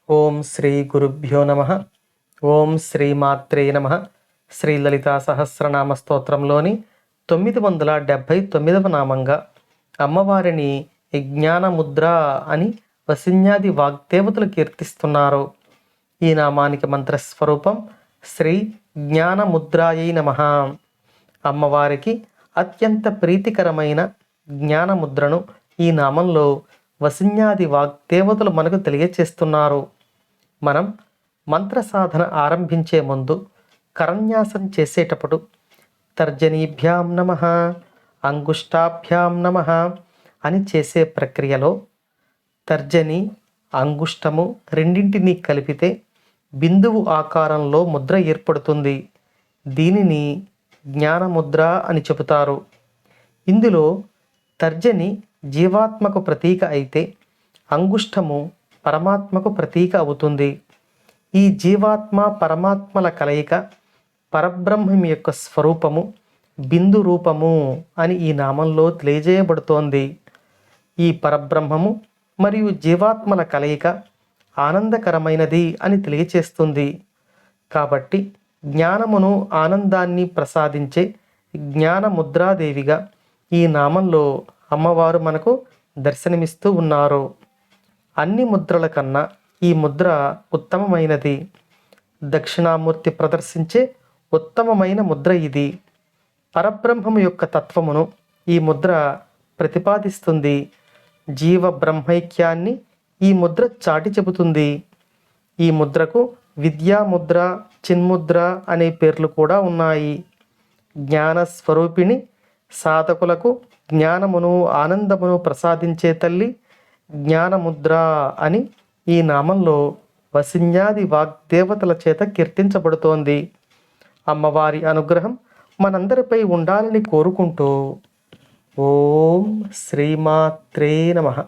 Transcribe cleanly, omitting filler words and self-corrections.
ఓం శ్రీ గురుభ్యో నమ. ఓం శ్రీమాత్రే నమ. శ్రీ లలితా సహస్రనామ స్తోత్రంలోని 979వ నామంగా అమ్మవారిని జ్ఞానముద్ర అని వసిన్యాది వాగ్దేవతలు కీర్తిస్తున్నారు. ఈ నామానికి మంత్రస్వరూపం శ్రీ జ్ఞానముద్రాయై నమః. అమ్మవారికి అత్యంత ప్రీతికరమైన జ్ఞానముద్రను ఈ నామంలో వసిన్యాది వాగ్దేవతలు మనకు తెలియచేస్తున్నారు. మనం మంత్ర సాధన ఆరంభించే ముందు కరన్యాసం చేసేటప్పుడు తర్జనీభ్యాం నమః, అంగుష్టాభ్యాం నమః అని చేసే ప్రక్రియలో తర్జని అంగుష్టము రెండింటినీ కలిపితే బిందువు ఆకారంలో ముద్ర ఏర్పడుతుంది. దీనిని జ్ఞానముద్ర అని చెబుతారు. ఇందులో తర్జని జీవాత్మకు ప్రతీక అయితే అంగుష్టము పరమాత్మకు ప్రతీక అవుతుంది. ఈ జీవాత్మ పరమాత్మల కలయిక పరబ్రహ్మం యొక్క స్వరూపము బిందు రూపము అని ఈ నామంలో తెలియజేయబడుతోంది. ఈ పరబ్రహ్మము మరియు జీవాత్మల కలయిక ఆనందకరమైనది అని తెలియచేస్తుంది. కాబట్టి జ్ఞానమును ఆనందాన్ని ప్రసాదించే జ్ఞానముద్రాదేవిగా ఈ నామంలో అమ్మవారు మనకు దర్శనమిస్తూ ఉన్నారు. అన్ని ముద్రల కన్నా ఈ ముద్ర ఉత్తమమైనది. దక్షిణామూర్తి ప్రదర్శించే ఉత్తమమైన ముద్ర ఇది. పరబ్రహ్మము యొక్క తత్వమును ఈ ముద్ర ప్రతిపాదిస్తుంది. జీవ బ్రహ్మైక్యాన్ని ఈ ముద్ర చాటి చెబుతుంది. ఈ ముద్రకు విద్యాముద్ర, చిన్ముద్ర అనే పేర్లు కూడా ఉన్నాయి. జ్ఞానస్వరూపిణి సాధకులకు జ్ఞానమును ఆనందమును ప్రసాదించే తల్లి జ్ఞానముద్ర అని ఈ నామంలో వసిన్యాది వాగ్దేవతల చేత కీర్తించబడుతోంది. అమ్మవారి అనుగ్రహం మనందరిపై ఉండాలని కోరుకుంటూ ఓం శ్రీమాత్రే నమః.